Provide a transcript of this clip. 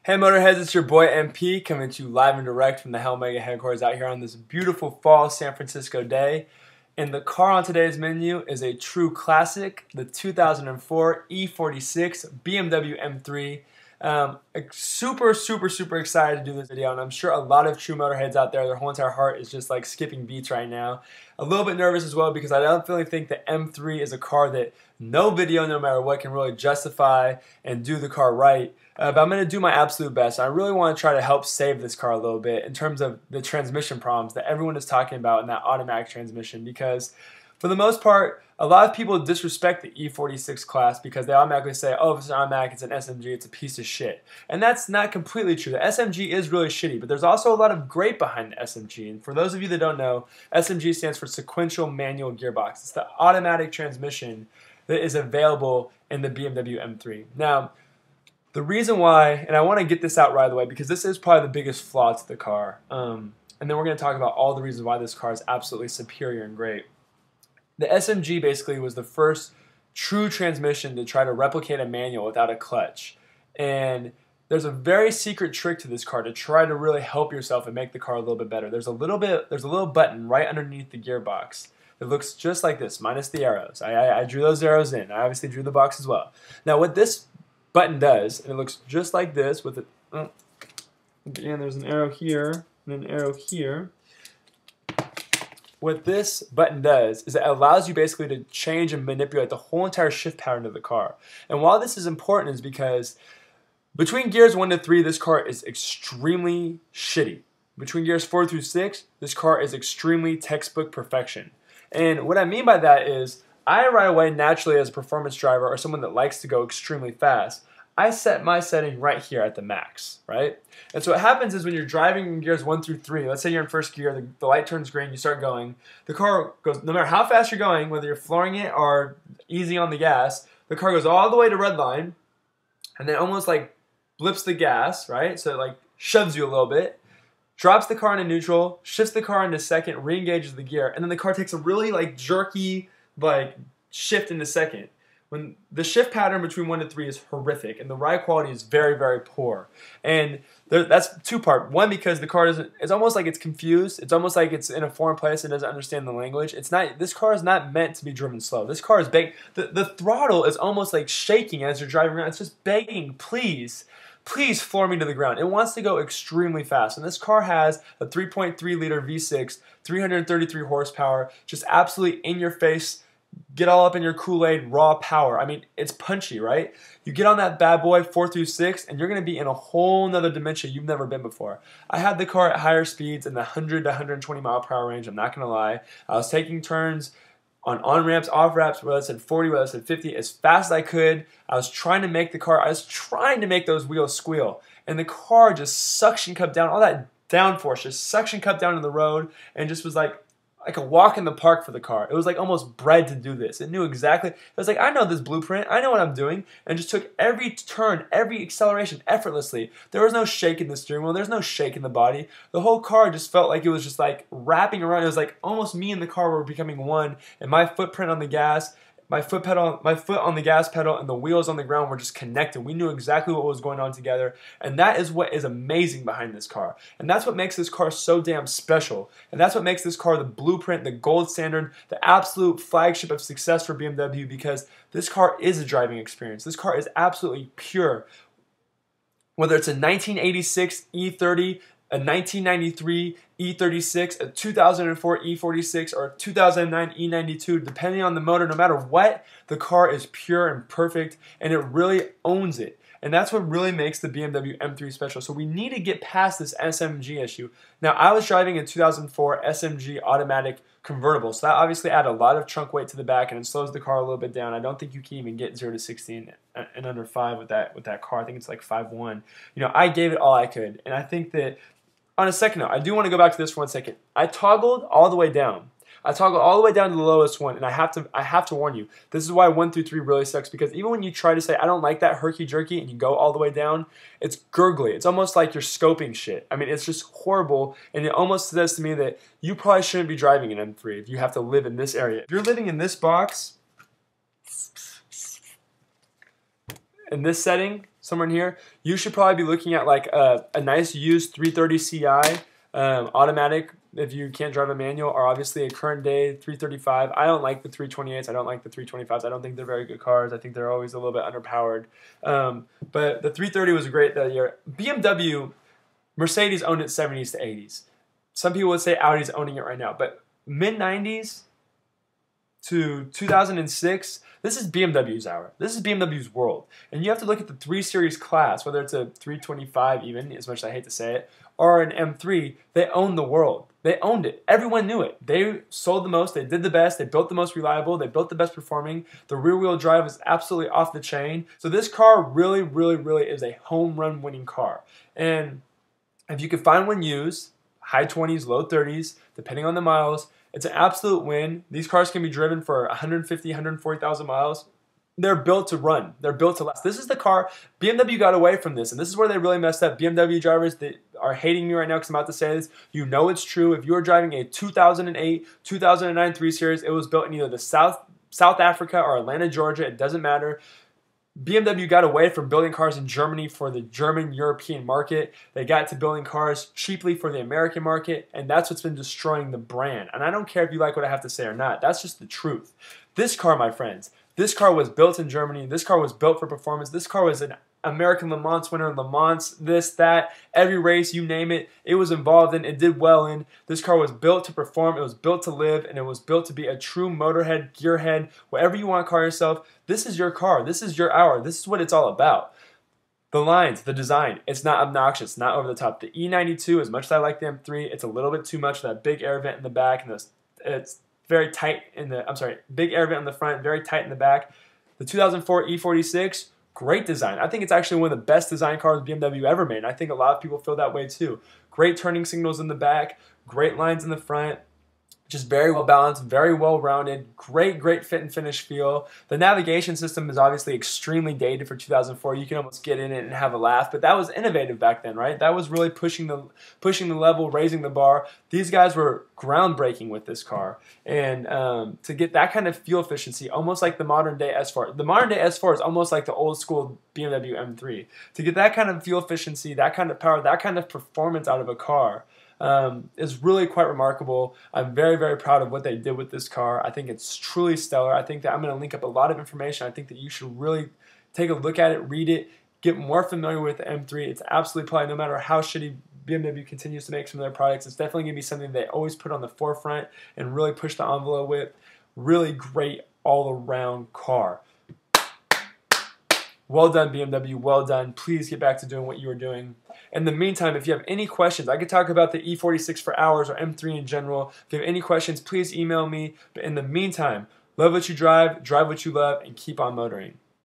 Hey Motorheads, it's your boy MP coming to you live and direct from the Hell Mega headquarters out here on this beautiful fall San Francisco day. And the car on today's menu is a true classic, the 2004 E46 BMW M3. Super excited to do this video, and I'm sure a lot of true Motorheads out there, their whole entire heart is just like skipping beats right now. A little bit nervous as well because I don't really think the M3 is a car that no video, no matter what, can really justify and do the car right. But I'm going to do my absolute best. I really want to try to help save this car a little bit in terms of the transmission problems that everyone is talking about in that automatic transmission, because for the most part, a lot of people disrespect the E46 class because they automatically say, oh, if it's an automatic, it's an SMG, it's a piece of shit. And that's not completely true. The SMG is really shitty, but there's also a lot of great behind the SMG. And for those of you that don't know, SMG stands for sequential manual gearbox. It's the automatic transmission that is available in the BMW M3. Now, the reason why, and I want to get this out right away because this is probably the biggest flaw to the car, and then we're going to talk about all the reasons why this car is absolutely superior and great. The SMG basically was the first true transmission to try to replicate a manual without a clutch. And there's a very secret trick to this car to try to really help yourself and make the car a little bit better. There's a little button right underneath the gearbox. It looks just like this, minus the arrows. I drew those arrows in. I obviously drew the box as well. Now what this button does, and it looks just like this with it. Again, there's an arrow here and an arrow here. What this button does is it allows you basically to change and manipulate the whole entire shift pattern of the car. And why this is important is because between gears 1 to 3, this car is extremely shitty. Between gears 4 through 6, this car is extremely textbook perfection. And what I mean by that is, I right away naturally as a performance driver or someone that likes to go extremely fast, I set my setting right here at the max, right? And so what happens is when you're driving in gears 1 through 3, let's say you're in first gear, the light turns green, you start going, the car goes, no matter how fast you're going, whether you're flooring it or easy on the gas, the car goes all the way to red line and then almost like blips the gas, right? So it like shoves you a little bit, drops the car into neutral, shifts the car into second, re-engages the gear, and then the car takes a really like jerky like shift into second. When the shift pattern between 1 to 3 is horrific and the ride quality is very poor. And that's two-part. One, because the car doesn't, it's almost like it's confused. It's almost like it's in a foreign place and doesn't understand the language. It's not, this car is not meant to be driven slow. This car is begging, the throttle is almost like shaking as you're driving around. It's just begging, please floor me to the ground. It wants to go extremely fast. And this car has a 3.3 liter V6, 333 horsepower, just absolutely in your face, get all up in your Kool-Aid raw power. I mean, it's punchy, right? You get on that bad boy 4 through 6 and you're going to be in a whole nother dimension you've never been before. I had the car at higher speeds in the 100 to 120 mile per hour range, I'm not going to lie. I was taking turns on ramps, off ramps, whether I said 40, whether I said 50, as fast as I could. I was trying to make those wheels squeal. And the car just suction cupped down, all that downforce just suction cupped down to the road and just was like a walk in the park for the car. It was like almost bred to do this. It knew exactly. It was like, I know this blueprint. I know what I'm doing. And just took every turn, every acceleration effortlessly. There was no shake in the steering wheel. There's no shake in the body. The whole car just felt like it was just like wrapping around. It was like almost me and the car were becoming one. And my footprint on the gas, my foot on the gas pedal, and the wheels on the ground were just connected. We knew exactly what was going on together, and that is what is amazing behind this car. And that's what makes this car so damn special. And that's what makes this car the blueprint, the gold standard, the absolute flagship of success for BMW, because this car is a driving experience. This car is absolutely pure. Whether it's a 1986 E30, a 1993 E36, a 2004 E46, or a 2009 E92, depending on the motor, no matter what, the car is pure and perfect, and it really owns it. And that's what really makes the BMW M3 special. So we need to get past this SMG issue. Now, I was driving a 2004 SMG automatic convertible, so that obviously added a lot of trunk weight to the back, and it slows the car a little bit down. I don't think you can even get 0 to 60 in under 5 with that car. I think it's like 5.1. You know, I gave it all I could, and I think that, on a second note, I do want to go back to this for 1 second. I toggled all the way down. I toggle all the way down to the lowest one, and I have to warn you, this is why 1 through 3 really sucks, because even when you try to say, I don't like that herky-jerky, and you go all the way down, it's gurgly. It's almost like you're scoping shit. I mean, it's just horrible, and it almost says to me that you probably shouldn't be driving an M3 if you have to live in this area. If you're living in this box, in this setting, somewhere in here, you should probably be looking at like a nice used 330 Ci automatic if you can't drive a manual, or obviously a current day 335. I don't like the 328s. I don't like the 325s. I don't think they're very good cars. I think they're always a little bit underpowered. But the 330 was great that year. BMW, Mercedes owned it 70s to 80s. Some people would say Audi's owning it right now, but mid-90s to 2006, this is BMW's hour. This is BMW's world. And you have to look at the 3 Series class, whether it's a 325 even, as much as I hate to say it, or an M3, they owned the world. They owned it. Everyone knew it. They sold the most. They did the best. They built the most reliable. They built the best performing. The rear-wheel drive is absolutely off the chain. So this car really, really, really is a home run winning car. And if you can find one used, high 20s, low 30s, depending on the miles, it's an absolute win. These cars can be driven for 150, 140,000 miles. They're built to run. They're built to last. This is the car. BMW got away from this, and this is where they really messed up. BMW drivers that are hating me right now because I'm about to say this, you know it's true. If you are driving a 2008, 2009 3 Series, it was built in either the South Africa or Atlanta, Georgia. It doesn't matter. BMW got away from building cars in Germany for the German European market. They got to building cars cheaply for the American market, and that's what's been destroying the brand. And I don't care if you like what I have to say or not. That's just the truth. This car, my friends, this car was built in Germany. This car was built for performance. This car was an American Le Mans winner, Le Mans, this, that, every race, you name it, it was involved in, it did well in. This car was built to perform, it was built to live, and it was built to be a true motorhead, gearhead, whatever you want to call yourself. This is your car. This is your hour. This is what it's all about. The lines, the design, it's not obnoxious, not over the top. The E92, as much as I like the M3, it's a little bit too much, that big air vent in the back, and it's very tight in the, big air vent in the front, very tight in the back. The 2004 E46, great design. I think it's actually one of the best design cars BMW ever made. And I think a lot of people feel that way too. Great turning signals in the back, great lines in the front, just very well balanced, very well rounded, great fit and finish feel. The navigation system is obviously extremely dated for 2004. You can almost get in it and have a laugh, but that was innovative back then, right? That was really pushing the level, raising the bar. These guys were groundbreaking with this car, and to get that kind of fuel efficiency, almost like the modern day S4. The modern day S4 is almost like the old school BMW M3. To get that kind of fuel efficiency, that kind of power, that kind of performance out of a car, is really quite remarkable. I'm very, very proud of what they did with this car. I think it's truly stellar. I think that I'm going to link up a lot of information. I think that you should really take a look at it, read it, get more familiar with the M3. It's absolutely probably, no matter how shitty BMW continues to make some of their products, it's definitely going to be something they always put on the forefront and really push the envelope with. Really great all-around car. Well done, BMW. Well done. Please get back to doing what you were doing. In the meantime, if you have any questions, I could talk about the E46 for hours or M3 in general. If you have any questions, please email me. But in the meantime, love what you drive what you love, and keep on motoring.